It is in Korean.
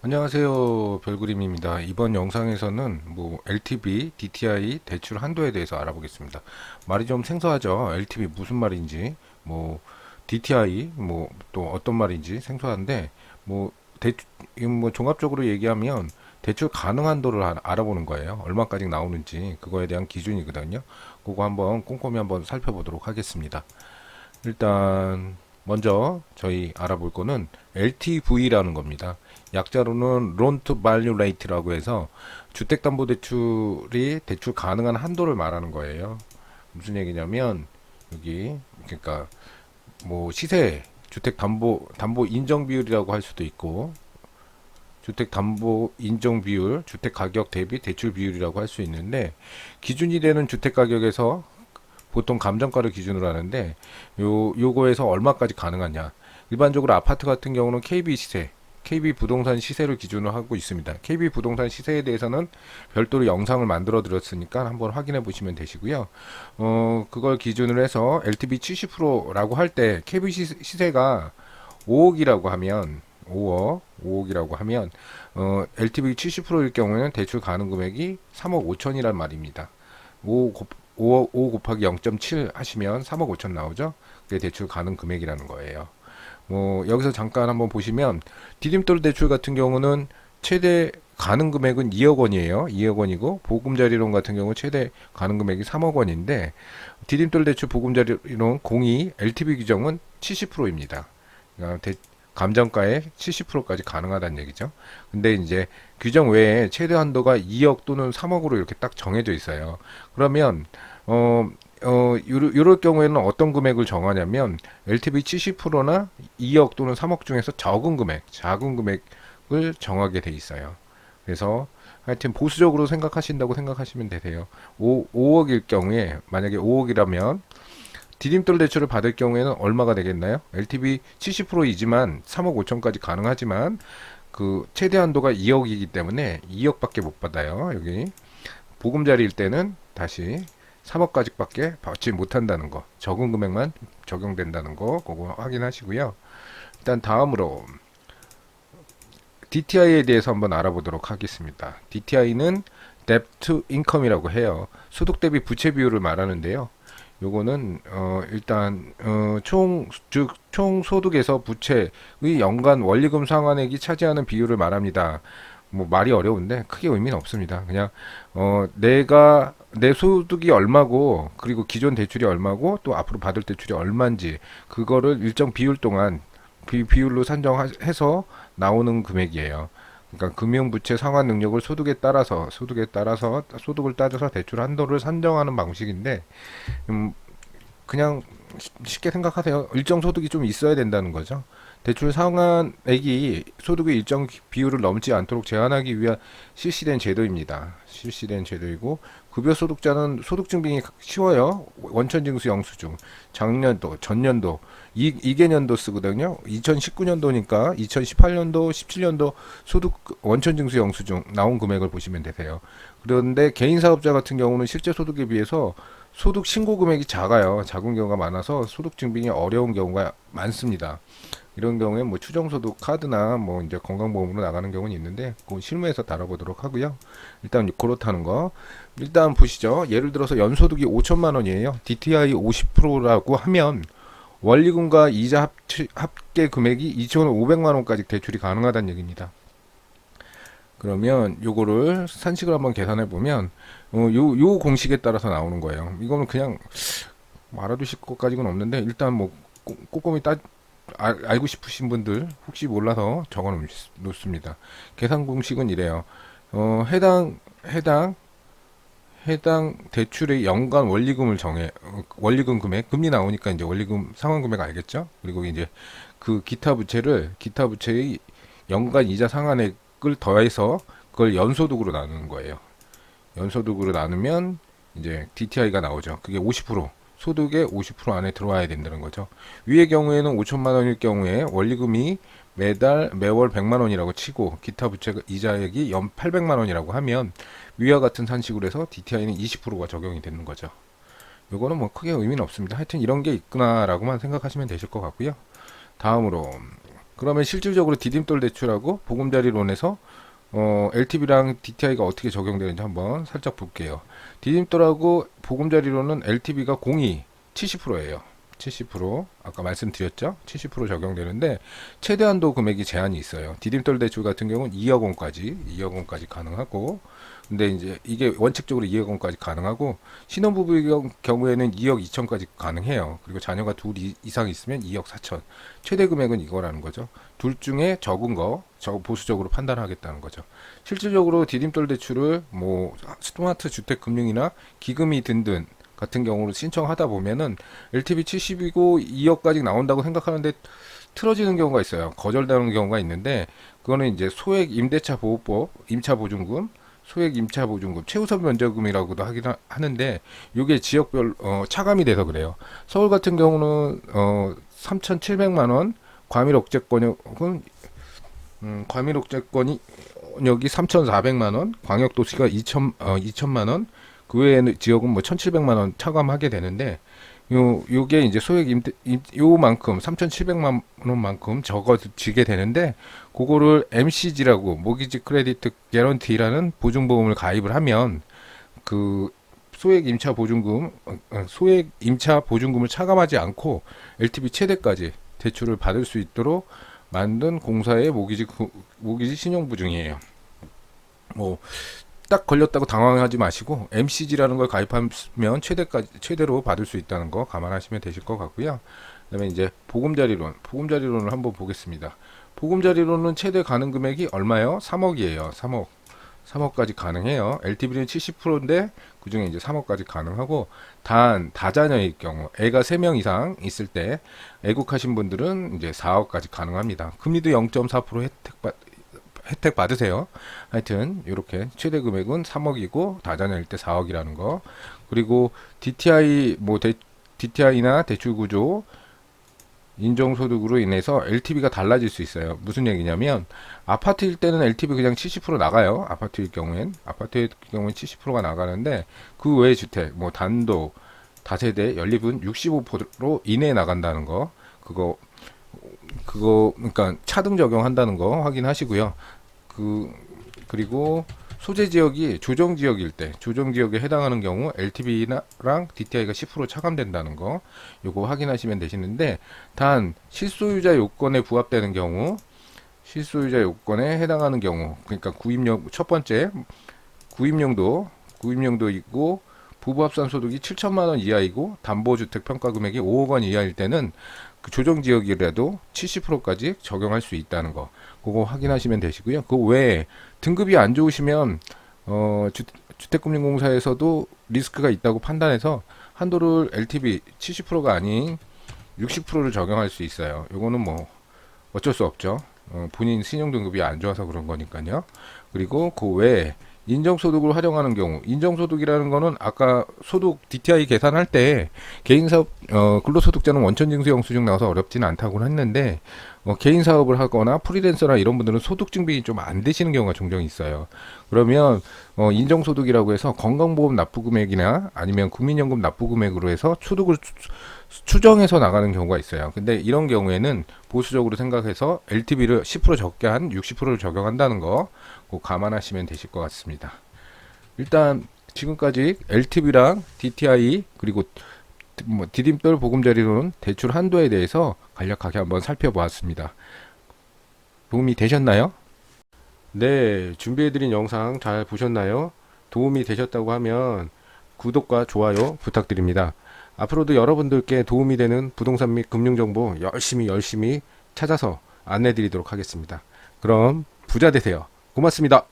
안녕하세요. 별그림입니다. 이번 영상에서는 LTV, DTI 대출 한도에 대해서 알아보겠습니다. 말이 좀 생소하죠. LTV 무슨 말인지, DTI 또 어떤 말인지 생소한데, 뭐 대, 종합적으로 얘기하면 대출 가능 한도를 알아보는 거예요. 얼마까지 나오는지 그거에 대한 기준이거든요. 그거 한번 꼼꼼히 한번 살펴보도록 하겠습니다. 일단 먼저 저희 알아볼 거는 LTV라는 겁니다. 약자로는 Loan to Value Rate라고 해서 주택담보대출이 대출 가능한 한도를 말하는 거예요. 무슨 얘기냐면 여기 그러니까 시세 주택담보 인정 비율이라고 할 수도 있고 주택담보 인정 비율, 주택가격 대비 대출 비율이라고 할 수 있는데 기준이 되는 주택가격에서 보통 감정가를 기준으로 하는데 요거에서 얼마까지 가능하냐. 일반적으로 아파트 같은 경우는 KB 시세, KB 부동산 시세를 기준으로 하고 있습니다. KB 부동산 시세에 대해서는 별도로 영상을 만들어 드렸으니까 한번 확인해 보시면 되시고요. 그걸 기준으로 해서 LTV 70%라고 할 때 KB 시세가 5억이라고 하면 5억이라고 하면 LTV 70%일 경우에는 대출 가능 금액이 3억 5천이란 말입니다. 5 곱하기 0.7 하시면 3억 5천 나오죠. 그게 대출 가능 금액이라는 거예요. 여기서 잠깐 한번 보시면 디딤돌 대출 같은 경우는 최대 가능 금액은 2억 원이에요. 2억 원이고 보금자리론 같은 경우 최대 가능 금액이 3억 원인데 디딤돌 대출 보금자리론 02 LTV 규정은 70%입니다. 그러니까 감정가의 70%까지 가능하다는 얘기죠. 근데 이제 규정 외에 최대 한도가 2억 또는 3억으로 이렇게 딱 정해져 있어요. 그러면 이럴 경우에는 어떤 금액을 정하냐면 LTV 70%나 2억 또는 3억 중에서 작은 금액을 정하게 돼 있어요. 그래서 하여튼 보수적으로 생각하신다고 생각하시면 되세요. 5억일 경우에 만약에 5억이라면 디딤돌 대출을 받을 경우에는 얼마가 되겠나요? LTV 70%이지만 3억 5천까지 가능하지만 그 최대 한도가 2억이기 때문에 2억밖에 못 받아요. 여기 보금자리일 때는 다시 3억까지밖에 받지 못한다는 거, 적은 금액만 적용된다는 거 그거 확인하시고요. 일단 다음으로 DTI에 대해서 한번 알아보도록 하겠습니다. DTI는 Debt to Income이라고 해요. 소득 대비 부채 비율을 말하는데요. 요거는 일단 총 소득에서 부채의 연간 원리금 상환액이 차지하는 비율을 말합니다. 말이 어려운데 크게 의미는 없습니다. 그냥 내가 내 소득이 얼마고 그리고 기존 대출이 얼마고 또 앞으로 받을 대출이 얼마인지 그거를 일정 비율 동안 비율로 산정해서 나오는 금액이에요. 그러니까 금융부채 상환 능력을 소득을 따져서 대출 한도를 산정하는 방식인데 그냥 쉽게 생각하세요. 일정 소득이 좀 있어야 된다는 거죠. 대출 상환액이 소득의 일정 비율을 넘지 않도록 제한하기 위한 실시된 제도입니다. 실시된 제도이고 급여 소득자는 소득 증빙이 쉬워요. 원천징수 영수증, 작년도, 전년도, 이개년도 쓰거든요. 2019년도니까 2018년도, 17년도 소득 원천징수 영수증 나온 금액을 보시면 되세요. 그런데 개인 사업자 같은 경우는 실제 소득에 비해서 소득 신고 금액이 작아요. 작은 경우가 많아서 소득 증빙이 어려운 경우가 많습니다. 이런 경우에 추정소득 카드나 이제 건강보험으로 나가는 경우는 있는데 그건 실무에서 다뤄보도록 하고요. 일단 그렇다는 거 일단 보시죠. 예를 들어서 연소득이 5천만 원이에요. DTI 50%라고 하면 원리금과 이자 합계 금액이 2,500만 원까지 대출이 가능하다는 얘기입니다. 그러면 요거를 산식을 한번 계산해 보면 요 공식에 따라서 나오는 거예요. 이거는 그냥 알아두실 것까지는 없는데 일단 꼼꼼히 알고 싶으신 분들 혹시 몰라서 적어 놓습니다. 계산 공식은 이래요. 해당 대출의 연간 원리금을 원리금 금액, 금리 나오니까 이제 원리금 상환 금액 알겠죠? 그리고 이제 그 기타 부채의 연간 이자 상환액을 더해서 그걸 연소득으로 나누는 거예요. 연소득으로 나누면 이제 DTI가 나오죠. 그게 50%. 소득의 50% 안에 들어와야 된다는 거죠. 위의 경우에는 5천만 원일 경우에 원리금이 매월 100만 원이라고 치고 기타 부채 이자액이 연 800만 원이라고 하면 위와 같은 산식으로 해서 DTI는 20%가 적용이 되는 거죠. 요거는 크게 의미는 없습니다. 하여튼 이런 게 있구나라고만 생각하시면 되실 것 같고요. 다음으로 그러면 실질적으로 디딤돌 대출하고 보금자리론에서 LTV랑 DTI가 어떻게 적용되는지 한번 살짝 볼게요. 디딤돌하고 보금자리론은 LTV가 공이 70%예요. 70% 아까 말씀드렸죠? 70% 적용되는데 최대 한도 금액이 제한이 있어요. 디딤돌 대출 같은 경우는 2억 원까지 가능하고, 근데 이제 이게 원칙적으로 2억 원까지 가능하고, 신혼부부의 경우에는 2억 2천까지 가능해요. 그리고 자녀가 둘 이상 있으면 2억 4천. 최대 금액은 이거라는 거죠. 둘 중에 적은 거 보수적으로 판단하겠다는 거죠. 실질적으로 디딤돌 대출을 뭐 스마트 주택 금융이나 기금이 등등 같은 경우로 신청하다 보면은 LTV 70이고 2억까지 나온다고 생각하는데 틀어지는 경우가 있어요. 거절되는 경우가 있는데, 그거는 이제 소액 임대차 보호법, 임차 보증금, 소액 임차 보증금, 최우선 면제금이라고도 하긴 하는데, 이게 지역별 차감이 돼서 그래요. 서울 같은 경우는 3,700만 원, 과밀 억제권은 과밀 억제권이 여기 3,400만 원, 광역도시가 2천만 원, 그 외에는 지역은 뭐 1,700만 원 차감하게 되는데, 요게 이제 소액 요만큼 3,700만 원만큼 적어지게 되는데, 그거를 MCG라고 모기지 크레디트 개런티라는 보증보험을 가입을 하면 그 소액 임차 보증금을 차감하지 않고 LTV 최대까지 대출을 받을 수 있도록 만든 공사의 모기지 신용보증이에요. 뭐 딱 걸렸다고 당황하지 마시고 MCG라는 걸 가입하면 최대로 받을 수 있다는 거 감안하시면 되실 것 같고요. 그다음에 이제 보금자리론을 한번 보겠습니다. 보금자리론은 최대 가능 금액이 얼마요? 3억이에요. 3억까지 가능해요. LTV는 70%인데 그중에 이제 3억까지 가능하고, 단 다자녀일 경우 애가 3명 이상 있을 때 애국하신 분들은 이제 4억까지 가능합니다. 금리도 0.4% 혜택 받으세요. 하여튼 이렇게 최대 금액은 3억이고 다자녀일 때 4억이라는 거. 그리고 DTI나 대출 구조 인정소득으로 인해서 LTV가 달라질 수 있어요. 무슨 얘기냐면, 아파트일 때는 LTV 그냥 70% 나가요. 아파트일 경우엔 70%가 나가는데, 그 외의 주택, 뭐 단독, 다세대, 연립은 65% 이내에 나간다는 거. 그러니까 차등 적용한다는 거 확인하시고요. 그리고 소재 지역이 조정 지역에 해당하는 경우 LTV랑 DTI가 10% 차감된다는 거, 요거 확인하시면 되시는데, 단 실소유자 요건에 부합되는 경우, 실소유자 요건에 해당하는 경우, 그러니까 첫 번째 구입용도이고 부부 합산 소득이 7천만 원 이하이고 담보주택 평가 금액이 5억 원 이하일 때는 그 조정 지역이라도 70%까지 적용할 수 있다는 거, 그거 확인하시면 되시고요. 그 외에 등급이 안 좋으시면 주택금융공사에서도 리스크가 있다고 판단해서 한도를 LTV 70%가 아닌 60%를 적용할 수 있어요. 요거는 뭐 어쩔 수 없죠. 본인 신용등급이 안 좋아서 그런 거니까요. 그리고 그 외에 인정소득을 활용하는 경우, 인정소득이라는 거는 아까 소득 DTI 계산할 때 개인사업, 근로소득자는 원천징수 영수증 나와서 어렵지는 않다고 했는데, 개인사업을 하거나 프리랜서나 이런 분들은 소득증빙이 좀 안 되시는 경우가 종종 있어요. 그러면 인정소득이라고 해서 건강보험 납부금액이나 아니면 국민연금 납부금액으로 해서 소득을 추정해서 나가는 경우가 있어요. 근데 이런 경우에는 보수적으로 생각해서 LTV를 10% 적게 한 60%를 적용한다는 거 꼭 감안하시면 되실 것 같습니다. 일단 지금까지 LTV랑 DTI 그리고 디딤돌 보금자리론 대출 한도에 대해서 간략하게 한번 살펴보았습니다. 도움이 되셨나요? 네, 준비해드린 영상 잘 보셨나요? 도움이 되셨다고 하면 구독과 좋아요 부탁드립니다. 앞으로도 여러분들께 도움이 되는 부동산 및 금융정보 열심히 찾아서 안내드리도록 하겠습니다. 그럼 부자 되세요. 고맙습니다.